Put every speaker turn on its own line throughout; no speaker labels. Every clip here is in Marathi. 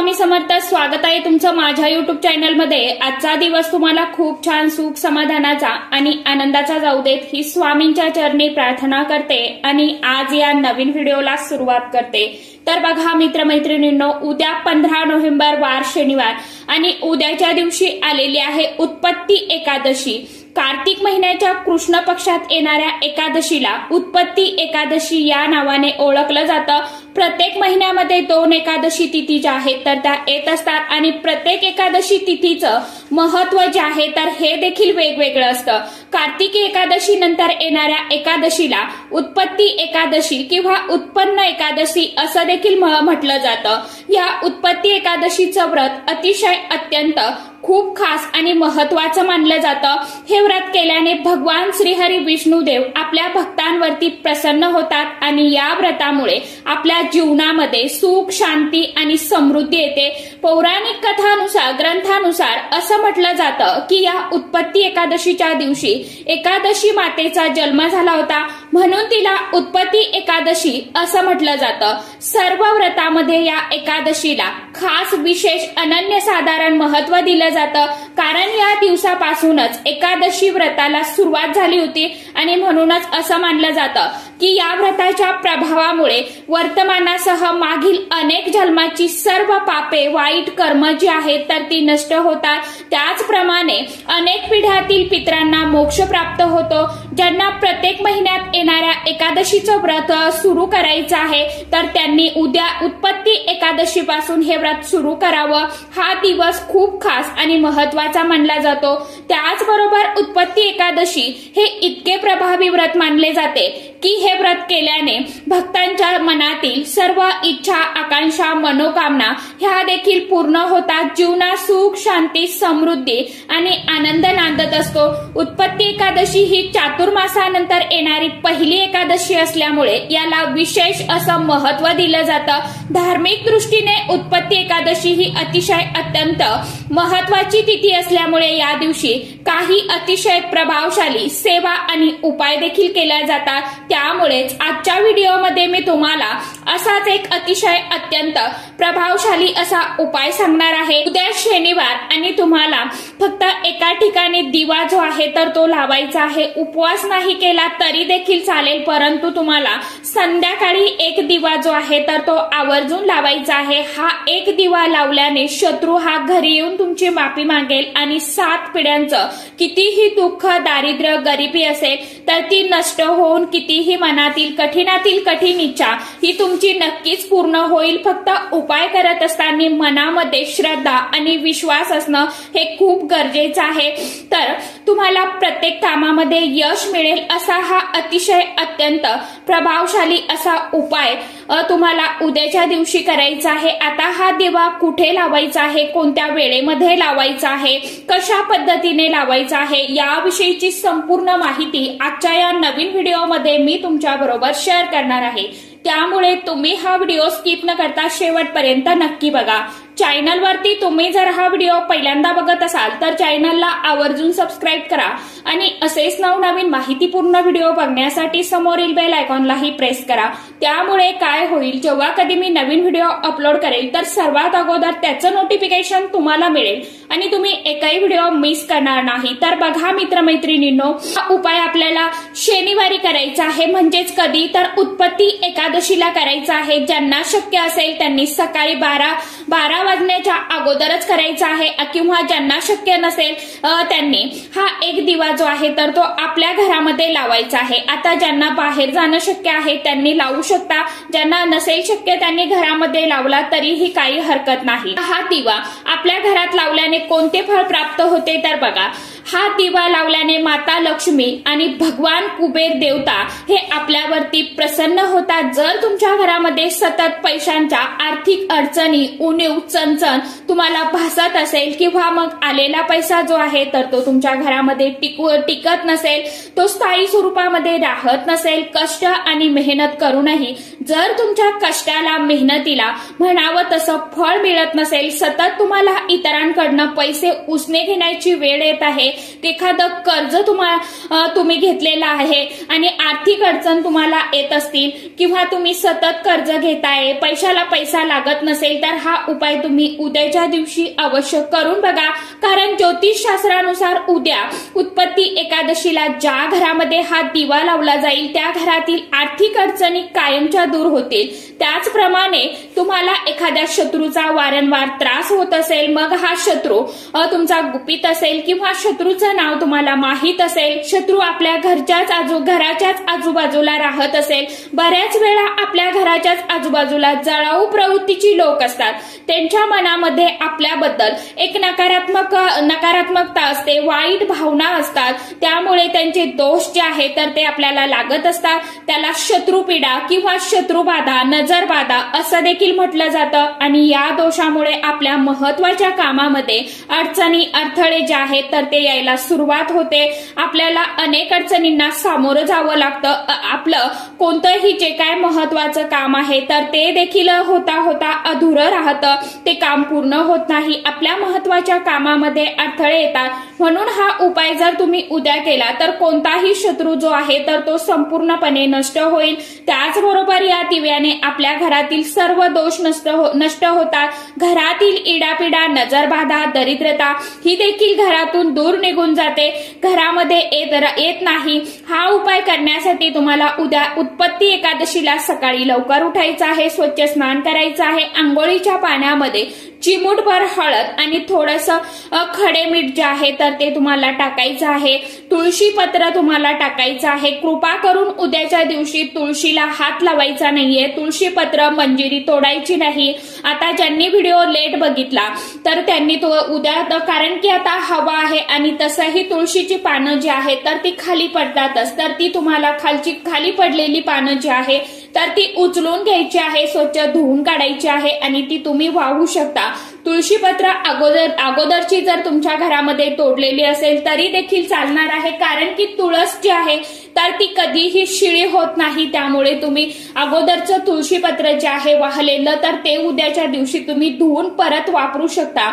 स्वामी समर्थ। स्वागत आहे तुमचं माझ्या युट्यूब चॅनल मध्ये। आजचा दिवस तुम्हाला खूप छान सुख समाधानाचा आणि आनंदाचा जाऊ देत ही स्वामींच्या चरणी प्रार्थना करते आणि आज या नवीन व्हिडिओला सुरुवात करते। तर बघा मित्रमैत्रिणींनो, उद्या 15 नोव्हेंबर वार शनिवार आणि उद्याच्या दिवशी आलेली आहे उत्पत्ती एकादशी। कार्तिक महिन्याच्या कृष्ण पक्षात येणाऱ्या एकादशीला उत्पत्ती एकादशी या नावाने ओळखलं जातं। प्रत्येक महिन्यामध्ये 2 एकादशी तिथी ज्या आहेत तर त्या येत असतात आणि प्रत्येक एकादशी तिथीचं महत्व जे आहे तर हे देखील वेगवेगळं असतं। कार्तिकी एकादशी नंतर येणाऱ्या एकादशीला उत्पत्ती एकादशी किंवा उत्पन्न एकादशी असं देखील म्हटलं जातं। या उत्पत्ती एकादशीचं व्रत अतिशय अत्यंत खूप खास आणि महत्वाचं मानलं जातं। हे व्रत केल्याने भगवान श्रीहरी विष्णुदेव आपल्या भक्तांवरती प्रसन्न होतात आणि या व्रतामुळे आपल्या जीवनामध्ये सुख शांती आणि समृद्धी येते। पौराणिक कथानुसार ग्रंथानुसार असं म्हटलं जातं की या उत्पत्ती एकादशीच्या दिवशी एकादशी मातेचा जन्म झाला होता, म्हणून तिला उत्पत्ती एकादशी असं म्हटलं जातं। सर्व व्रतामध्ये या एकादशीला खास विशेष अनन्यसाधारण महत्व दिलं जातं, कारण या दिवसापासूनच एकादशी व्रताला सुरुवात झाली होती आणि म्हणूनच असं मानलं जातं की या व्रताच्या प्रभावामुळे वर्तमानासह मागील अनेक जन्माची सर्व पापे वाईट कर्म जी आहेत तर ती नष्ट होतात। त्याचप्रमाणे अनेक पिढ्यातील पितरांना मोक्ष प्राप्त होतो। ज्यांना प्रत्येक महिन्यात येणाऱ्या एकादशीचं व्रत सुरू करायचं आहे तर त्यांनी उद्या उत्पत्ती एकादशी पासून हे व्रत सुरू करावं। हा दिवस खूप खास आणि महत्वाचा मानला जातो। त्याचबरोबर उत्पत्ती एकादशी हे इतके प्रभावी व्रत मानले जाते की हे व्रत केल्याने भक्तांच्या मनातील सर्व इच्छा आकांक्षा मनोकामना ह्या देखील पूर्ण होतात। जीवनात सुख शांती समृद्धी आणि आनंद नांदत असतो। उत्पत्ती एकादशी ही चातुर्मासानंतर येणारी पहिली एकादशी असल्यामुळे याला विशेष असं महत्व दिलं जातं। धार्मिक दृष्टीने उत्पत्ती एकादशी ही अतिशय अत्यंत महत्वाची तिथी असल्यामुळे या दिवशी काही अतिशय प्रभावशाली सेवा आणि उपाय देखील केल्या जातात। त्यामुळेच आजच्या व्हिडिओमध्ये मी तुम्हाला असाच एक अतिशय अत्यंत प्रभावशाली असा उपाय सांगणार आहे। उद्या शनिवार आणि तुम्हाला फक्त एका ठिकाणी दिवा जो आहे तर तो लावायचा आहे। उपवास नाही केला तरी देखील चालेल, परंतु तुम्हाला संध्याकाळी एक दिवा जो आहे तर तो आवर्जून लावायचा आहे। हा एक दिवा लावल्याने शत्रू हा घरी येऊन तुमची माफी मागेल आणि 7 पिढ्यांचं कितीही दुःख दारिद्र्य गरिबी असेल तर ती नष्ट होऊन कितीही मनातील कठीणातील कठीण इच्छा ही तुमची नक्कीच पूर्ण होईल। फक्त उपाय करत असताना मनामध्ये श्रद्धा आणि विश्वास असणं हे खूप गरजेचं आहे, तर तुम्हाला प्रत्येक कामामध्ये यश मिळेल असा हा अतिशय अत्यंत प्रभावशाली असा उपाय तुम्हाला उद्याच्या दिवशी करायचा आहे। आता हा दिवा कुठे लावायचा आहे, कोणत्या वेळेमध्ये लावायचा आहे, कशा पद्धतीने लावायचा आहे याविषयीची संपूर्ण माहिती आजच्या या नवीन व्हिडिओमध्ये मी तुमच्या बरोबर शेअर करणार आहे। त्यामुळे तुम्ही हा व्हिडिओ स्किप न करता शेवटपर्यंत नक्की बघा। चॅनलवरती तुम्ही जर हा व्हिडिओ पहिल्यांदा बघत असाल तर चॅनलला आवर्जून सबस्क्राईब करा आणि असेच नवनवीन माहितीपूर्ण व्हिडिओ बघण्यासाठी समोरील बेल आयकॉनलाही प्रेस करा। त्यामुळे काय होईल, जेव्हा कधी मी नवीन व्हिडिओ अपलोड करेल तर सर्वात अगोदर त्याचं नोटिफिकेशन तुम्हाला मिळेल आणि तुम्ही एकही व्हिडिओ मिस करणार नाही। तर बघा मित्रमैत्रिणींनो, हा उपाय आपल्याला शनिवारी करायचा आहे, म्हणजेच कधी तर उत्पत्ती एकादशीला करायचा आहे। ज्यांना शक्य असेल त्यांनी सकाळी 12 वाजण्याच्या अगोदरच करायचा आहे किंवा ज्यांना शक्य नसेल त्यांनी हा एक दिवा जो आहे तर तो आपल्या घरामध्ये लावायचा आहे। आता ज्यांना बाहेर जाणं शक्य आहे त्यांनी लावू शकता, ज्यांना नसेल शक्य त्यांनी घरामध्ये लावला तरीही काही हरकत नाही। हा दिवा आपल्या घरात लावल्याने कोणते फळ प्राप्त होते तर बघा, हा दिवा लावल्याने माता लक्ष्मी आणि भगवान कुबेर देवता हे आपल्यावरती प्रसन्न होतात। जर तुमच्या घरामध्ये सतत पैशांच्या आर्थिक अडचणी उणीव चणचण तुम्हाला भासत असेल किंवा मग आलेला पैसा जो आहे तर तो तुमच्या घरामध्ये टिकत नसेल, तो स्थायी स्वरूपामध्ये राहत नसेल, कष्ट आणि मेहनत करूनही जर तुमच्या कष्टाला मेहनतीला म्हणावं तसं फळ मिळत नसेल, सतत तुम्हाला इतरांकडनं पैसे उसने घेण्याची वेळ येत आहे एखादं कर्ज तुम्ही घेतलेलं आहे आणि आर्थिक अडचण तुम्हाला येत असतील किंवा तुम्ही सतत कर्ज घेताय, पैशाला पैसा लागत नसेल तर हा उपाय तुम्ही उद्याच्या दिवशी अवश्य करून बघा. कारण ज्योतिषशास्त्रानुसार उद्या उत्पत्ती एकादशीला ज्या घरामध्ये हा दिवा लावला जाईल त्या घरातील आर्थिक अडचणी कायमच्या दूर होतील. त्याचप्रमाणे तुम्हाला एखाद्या शत्रूचा वारंवार त्रास होत असेल, मग हा शत्रू तुमचा गुपित असेल किंवा शत्रूचं नाव तुम्हाला माहित असेल, शत्रू आपल्या घराच्याच आजूबाजूला राहत असेल, बऱ्याच वेळा आपल्या घराच्याच आजूबाजूला जळाऊ प्रवृत्तीची लोक असतात, त्यांच्या मनामध्ये आपल्याबद्दल एक नकारात्मकता असते, वाईट भावना असतात, त्यामुळे त्यांचे दोष जे आहेत तर ते आपल्याला लागत असतात. त्याला शत्रुपीडा किंवा शत्रुबाधा, नजरबाधा असं देखील म्हटलं जातं. आणि या दोषामुळे आपल्या महत्वाच्या कामामध्ये अडचणी, अडथळे जे आहेत तर ते यायला सुरुवात होते. आपल्याला अनेक अडचणींना सामोरं जावं लागतं. आपलं कोणतंही जे काय महत्वाचं काम आहे तर ते देखील होता अधुरं राहतं, ते काम पूर्ण होत नाही. आपल्या महत्वाच्या कामामध्ये अडथळे येतात. म्हणून हा उपाय जर तुम्ही उद्या केला तर कोणताही शत्रू जो आहे तर तो संपूर्णपणे नष्ट होईल. त्याचबरोबर या दिव्याने आपल्या घरातील सर्व दोष नष्ट होतात. घरातील इडापिडा, नजरबाधा, दरिद्रता ही देखील घरातून दूर निघून जाते, घरामध्ये येत नाही. हा उपाय करण्यासाठी तुम्हाला उद्या उत्पत्ती एकादशीला सकाळी लवकर उठायचं आहे, स्वच्छ स्नान करायचं आहे, आंघोळीच्या पाण्यामध्ये चिमूटभर हळद आणि थोडंसं खडे मीठ जे आहे तर ते तुम्हाला टाकायचं आहे. तुळशी पत्र तुम्हाला टाकायचं आहे. कृपा करून उद्याच्या दिवशी तुळशीला हात लावायचा नाहीये, तुळशी पत्र, मंजिरी तोडायची नाही. आता ज्यांनी व्हिडिओ लेट बघितला तर त्यांनी तो उद्या, कारण की आता हवा आहे आणि तसंही तुळशीची पानं जी आहेत तर ती खाली पडतातच, तर ती तुम्हाला खाली पडलेली पानं जी आहे तर ती उचलून घ्यायची आहे, स्वच्छ धुवून काढायची आहे आणि ती तुम्ही वाहू शकता. तुळशी पत्र अगोदरची जर तुमच्या घरामध्ये तोडलेली असेल तरी देखील चालणार आहे, कारण की तुळस जी आहे तर ती कधीही शिळी होत नाही. त्यामुळे तुम्ही अगोदरचं तुळशी पत्र जे आहे वाहलेलं तर ते उद्याच्या दिवशी तुम्ही धुवून परत वापरू शकता.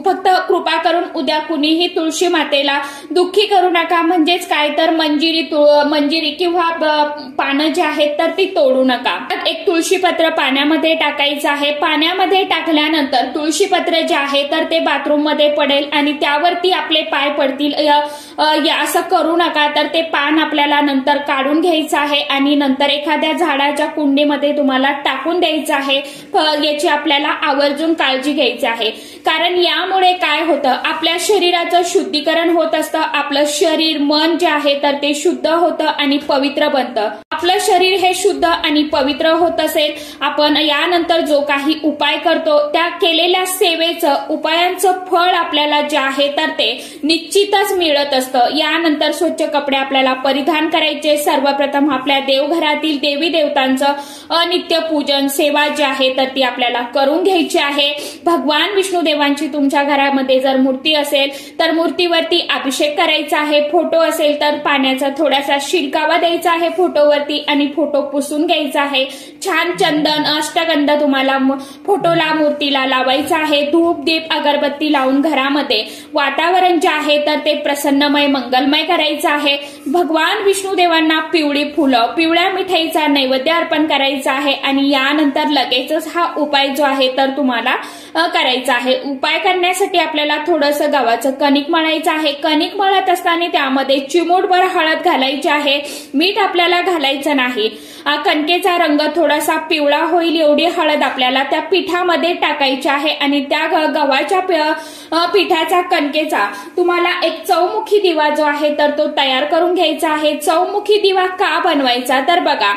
फक्त कृपा करून उद्या कुणीही तुळशी मातेला दुःखी करू नका. म्हणजेच काय तर मंजिरी किंवा पानं जे आहेत तर ती तोडू नका. एक तुळशी पत्र पाण्यामध्ये टाकायचं आहे. पाण्यामध्ये टाकल्यानंतर तुळशी पत्र जे आहे तर ते बाथरूम मध्ये पडेल आणि त्यावरती आपले पाय पडतील. असं करू नका. तर ते पान आपल्याला नंतर काढून घ्यायचं आहे आणि नंतर एखाद्या झाडाच्या कुंडीमध्ये तुम्हाला टाकून द्यायचं आहे. याची आपल्याला आवर्जून काळजी घ्यायची आहे, कारण यामुळे काय होतं, आपल्या शरीराचं शुद्धीकरण होत असतं. आपलं शरीर, मन जे आहे तर ते शुद्ध होतं आणि पवित्र बनतं. आपलं शरीर हे शुद्ध आणि पवित्र होत असेल, आपण यानंतर जो काही उपाय करतो त्या केलेल्या सेवेचं, उपायांचं फळ आपल्याला जे आहे तर ते निश्चितच मिळत असतं. यानंतर स्वच्छ कपडे आपल्याला परिधान करायचे. सर्वप्रथम आपल्या देवघरातील देवी देवतांचं नित्य पूजन, सेवा जी आहे तर ती आपल्याला करून घ्यायची आहे. भगवान विष्णुदेवांची तुमच्या घरामध्ये जर मूर्ती असेल तर मूर्तीवरती अभिषेक करायचा आहे. फोटो असेल तर पाण्याचा थोडासा शिरकावा द्यायचा आहे फोटोवरती आणि फोटो पुसून घ्यायचा आहे. छान चंदन, अष्टगंध तुम्हाला फोटोला, मूर्तीला लावायचा आहे. धूप, दीप, अगरबत्ती लावून घरामध्ये वातावरण जे आहे तर ते प्रसन्नमय, मंगलमय करायचं आहे. भगवान विष्णुदेवांना पिवळी फुलं, पिवळ्या मिठाईचा नैवेद्य अर्पण करायचा आहे आणि यानंतर लगेचच हा उपाय जो आहे तर तुम्हाला करायचा आहे. उपाय करण्यासाठी आपल्याला थोडंसं गव्हाचं कणिक मळायचं आहे. कणिक मळत असताना त्यामध्ये चिमूटभर हळद घालायची आहे. मीठ आपल्याला घालायचं नाही. कणकेचा रंग थोडासा पिवळा होईल एवढी हळद आपल्याला त्या पिठामध्ये टाकायची आहे आणि त्या गव्हाच्या पिठाचा, कणकेचा तुम्हाला एक चौमुखी दिवा जो आहे तर तो तयार करून घ्यायचा आहे. चौमुखी दिवा का बनवायचा तर बघा,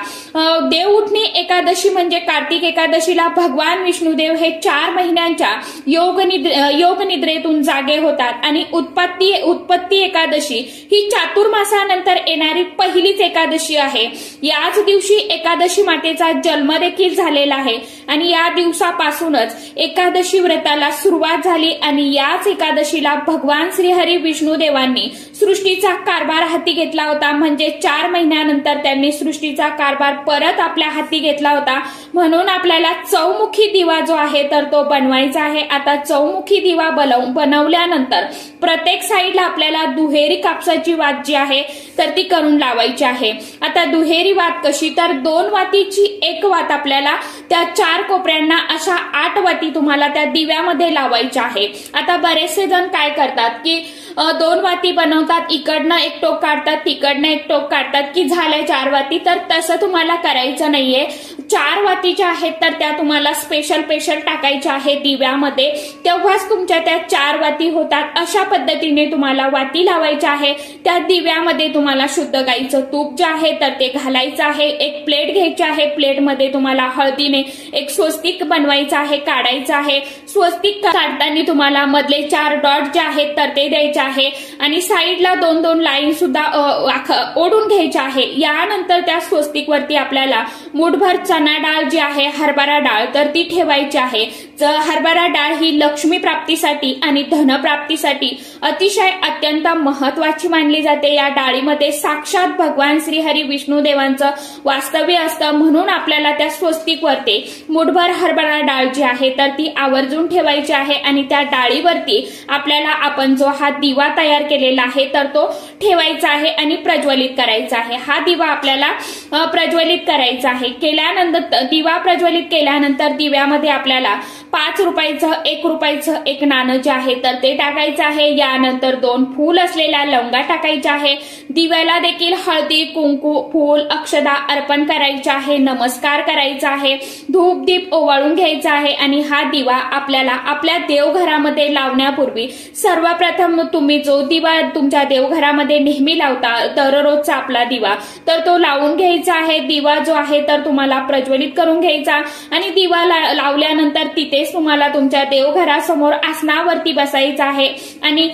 देवउठणी एकादशी म्हणजे कार्तिक एकादशीला भगवान विष्णुदेव हे 4 महिन्यांच्या योग निद्रेतून जागे होतात आणि उत्पत्ती एकादशी ही चातुर्मासानंतर येणारी पहिलीच एकादशी आहे. याच दिवशी दिवशी एकादशी मातेचा जन्म देखील झालेला आहे आणि या दिवसापासूनच एकादशी व्रताला सुरुवात झाली आणि याच एकादशीला भगवान श्रीहरी विष्णू देवांनी सृष्टीचा कारभार हाती घेतला होता। म्हणजे 4 महिन्यानंतर त्यांनी सृष्टीचा कारभार परत आपल्या हाती घेतला होता। म्हणून आपल्याला चौमुखी दिवा जो आहे तर तो बनवायचा आहे। आता चौमुखी दिवा बनवल्यानंतर प्रत्येक साईडला आपल्याला दुहेरी कापसाची वात जी आहे तर ती करून लावायची आहे। आता दुहेरी वात कशी, तर 2 वातीची एक वात आपल्याला त्या 4 कोपऱ्यांना अशा 8 वाती तुम्हाला त्या दिव्यामध्ये लावायच्या आहे। आता बरेचसे जण काय करतात की 2 वाती बनवतात, इकडनं एक टोक काढतात, तिकडनं एक टोक काढतात की झाल्या 4 वाती। तर तसं तुम्हाला करायचं नाहीये। 4 वाती ज्या आहेत तर त्या तुम्हाला स्पेशल टाकायच्या आहे दिव्यामध्ये, तेव्हाच तुमच्या त्या 4 वाती होतात। अशा पद्धतीने तुम्हाला वाती लावायच्या आहे। त्या दिव्यामध्ये तुम्हाला शुद्ध गाईचं तूप जे आहे तर ते घालायचं आहे। एक प्लेट घ्यायची आहे, प्लेटमध्ये तुम्हाला हळदीने एक स्वस्तिक बनवायचं आहे, काढायचं आहे। स्वस्तिक काढताना तुम्हाला मधले 4 डॉट जे आहेत तर ते द्यायचे आहे आणि साईडला 2-2 लाईन सुद्धा ओढून घ्यायच्या आहे। यानंतर त्या स्वस्तिक वरती आपल्याला मुठभर चणा डाळ जी आहे, हरभरा डाळ तर ती ठेवायची आहे। हरभरा डाळ ही लक्ष्मी प्राप्तीसाठी आणि धन प्राप्तीसाठी अतिशय अत्यंत महत्वाची मानली जाते। या डाळीमध्ये साक्षात भगवान श्रीहरी विष्णू देवांचं वास्तव्य असतं, म्हणून आपल्याला त्या स्वस्तिक वरती मुठभर हरभरा डाळ जी आहे तर ती आवर्जून ठेवायची आहे आणि त्या डाळीवरती आपल्याला आपण जो हा दिवा तयार केलेला आहे तर तो ठेवायचा आहे आणि प्रज्वलित करायचा आहे। हा दिवा आपल्याला प्रज्वलित करायचा आहे। केल्यानंतर दिवा प्रज्वलित केल्यानंतर दिव्यामध्ये आपल्याला 5 रुपयाचं 1 रुपयाचं एक नाणं जे आहे तर ते टाकायचं आहे। यानंतर 2 फूल असलेल्या लवंगा टाकायच्या आहे। दिव्याला देखील हळदी, कुंकू, फूल, अक्षदा अर्पण करायचे आहे, नमस्कार करायचा आहे, धूप दीप ओवाळून घ्यायचा आहे आणि हा दिवा आपल्याला आपल्या देवघरामध्ये लावण्यापूर्वी सर्वप्रथम तुम्ही जो दिवा तुमच्या देवघरामध्ये नेहमी लावता दररोजचा आपला दिवा तर तो लावून घ्यायचा आहे। दिवा जो आहे तर तुम्हाला प्रज्वलित करून घ्यायचा आणि दिवा लावल्यानंतर तिथेच तुम्हाला तुमच्या देवघरासमोर आसनावरती बसायचं आहे आणि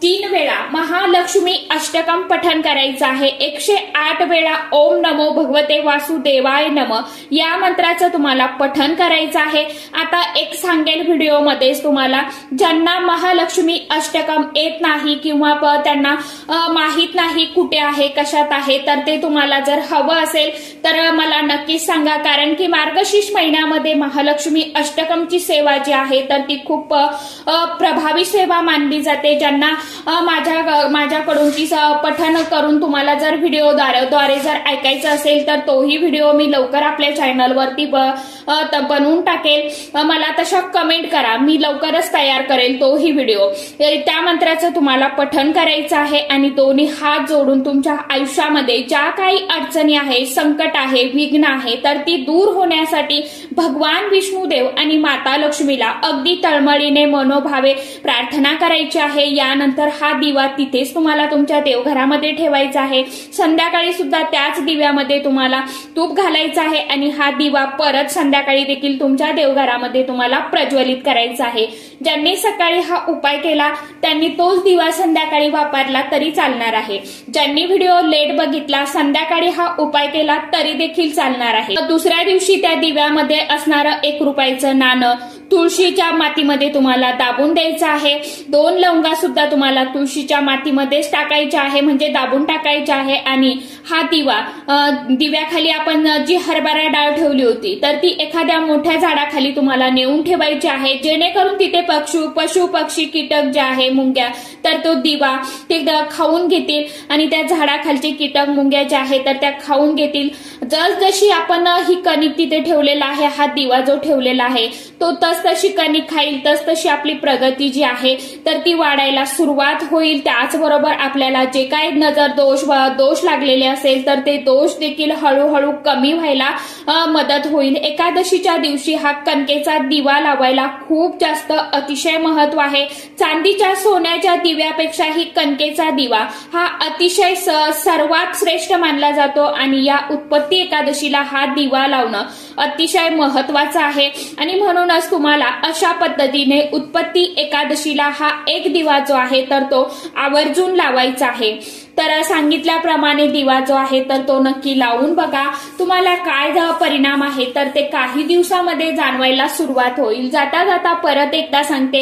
3 वेळा महालक्ष्मी अष्टकम पठण करायचं आहे। 108 वेळा ओम नमो भगवते वासुदेवाय नमः या मंत्राचं तुम्हाला पठण करायचं आहे। आता एक सांगेल व्हिडिओमध्येच तुम्हाला, ज्यांना महालक्ष्मी अष्टकम येत नाही किंवा त्यांना माहित नाही कुठे आहे, कशात आहे, तर ते तुम्हाला जर हवं असेल तर मला नक्कीच सांगा, कारण की मार्गशीर्ष महिन्यामध्ये महालक्ष्मी अष्टकमची सेवा जी आहे तर ती खूप प्रभावी सेवा मानली जाते। ज्यांना माझ्याकडून ती पठण करून तुम्हाला जर व्हिडिओद्वारे जर ऐकायचं असेल तर तोही व्हिडिओ मी लवकर आपल्या चॅनलवरती बनवून टाकेल। मला तशा कमेंट करा, मी लवकरच तयार करेल तोही व्हिडिओ। त्या मंत्राचं तुम्हाला पठण करायचं आहे आणि दोन्ही हात जोडून तुमच्या आयुष्यामध्ये ज्या काही अडचणी आहे, संकट आहे, विघ्न आहे तर ती दूर होण्यासाठी भगवान विष्णुदेव आणि माता लक्ष्मीला अगदी तळमळीने मनोभावे प्रार्थना करायची आहे। यानंतर हा दिवा तिथेच तुम्हाला तुमच्या देवघरामध्ये ठेवायचा आहे। संध्याकाळी सुद्धा त्याच दिव्यामध्ये तुम्हाला तूप घालायचं आहे आणि हा दिवा परत संध्याकाळी देखील तुमच्या देवघरामध्ये तुम्हाला प्रज्वलित करायचा आहे। ज्यांनी सकाळी हा उपाय केला त्यांनी तोच दिवा संध्याकाळी वापरला तरी चालणार आहे। ज्यांनी व्हिडिओ लेट बघितला, संध्याकाळी हा उपाय केला तरी देखील चालणार आहे। दुसऱ्या दिवशी त्या दिव्यामध्ये असणारं 1 रुपयाचं नाणं तुळशीच्या मातीमध्ये तुम्हाला दाबून द्यायचं आहे। 2 लवंगा सुद्धा तुम्हाला तुळशीच्या मातीमध्येच टाकायच्या आहे, म्हणजे दाबून टाकायच्या आहे आणि हा दिव्याखाली आपण जी हरभरा डाळ ठेवली होती तर ती एखाद्या मोठ्या झाडाखाली तुम्हाला नेऊन ठेवायची आहे, जेणेकरून तिथे पशु पक्षी कीटक जे आहे, मुंग्या, तर तो दिवा ते खाऊन घेतील आणि त्या झाडाखालचे कीटक मुंग्या जे आहे तर त्या खाऊन घेतील। जशी आपण ही कणिक तिथे ठेवलेला आहे, हा दिवा जो ठेवलेला आहे तो तशी कणिक खाईल, तशी आपली प्रगती जी आहे तर ती वाढायला सुरुवात होईल। त्याचबरोबर आपल्याला जे काही नजर दोष लागलेले असेल तर ते दोष देखील हळूहळू कमी व्हायला मदत होईल। एकादशीच्या दिवशी हा कणकेचा दिवा लावायला खूप जास्त अतिशय महत्व आहे। चांदीच्या सोन्याच्या दिव्यापेक्षाही कणकेचा दिवा हा अतिशय सर्वात श्रेष्ठ मानला जातो आणि या उत्पत्ती एकादशीला हा दिवा लावणं अतिशय महत्वाचं आहे आणि म्हणूनच तुम्हाला अशा पद्धतीने उत्पत्ती एकादशीला हा एक दिवा जो आहे तर तो आवर्जून लावायचा आहे। तर सांगितल्याप्रमाणे दिवा जो आहे तर तो नक्की लावून बघा. तुम्हाला काय परिणाम आहे तर ते काही दिवसामध्ये जाणवायला सुरुवात होईल. जाता जाता परत एकदा सांगते,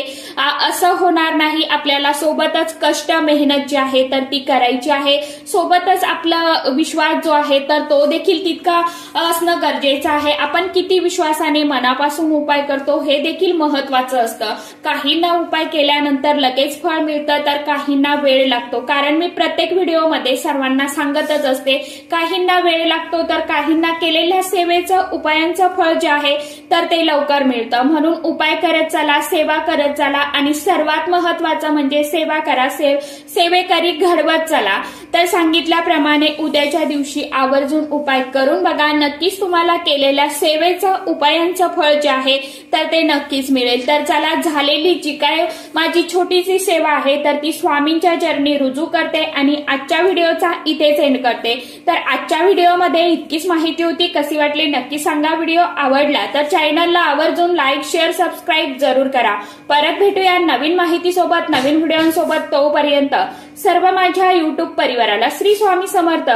असं होणार नाही. आपल्याला सोबतच कष्ट मेहनत जी आहे तर ती करायची आहे. सोबतच आपला विश्वास जो आहे तर तो देखील तितका असणं गरजेचं आहे. आपण किती विश्वासाने मनापासून उपाय करतो हे देखील महत्वाचं असतं. काहींना उपाय केल्यानंतर लगेच फळ मिळतं तर काहींना वेळ लागतो. कारण मी प्रत्येक व्हिडिओमध्ये सर्वांना सांगतच असते, काहींना वेळ लागतो तर काहींना केलेल्या सेवेचं उपायांचं फळ जे आहे तर ते लवकर मिळतं. म्हणून उपाय करत चला, सेवा करत चला आणि सर्वात महत्वाचं म्हणजे सेवा करा, सेवेकरी घडवत चला. तर सांगितल्याप्रमाणे उद्याच्या दिवशी आवर्जून उपाय करून बघा. नक्कीच तुम्हाला केलेल्या सेवेचं उपायांचं फळ जे आहे तर ते नक्कीच मिळेल. तर चला, झालेली जी काय माझी छोटीशी सेवा आहे तर ती स्वामींच्या चरणी रुजू करते आणि आजच्या व्हिडिओचा इथेच एंड करते. तर आजच्या व्हिडिओमध्ये इतकीच माहिती होती. कशी वाटली नक्की सांगा. व्हिडिओ आवडला तर चॅनलला आवर्जून लाईक, शेअर, सबस्क्राईब जरूर करा. परत भेटूया नवीन माहितीसोबत, नवीन व्हिडिओसोबत. तोपर्यंत सर्व माझ्या युट्यूब परिवाराला श्री स्वामी समर्थ.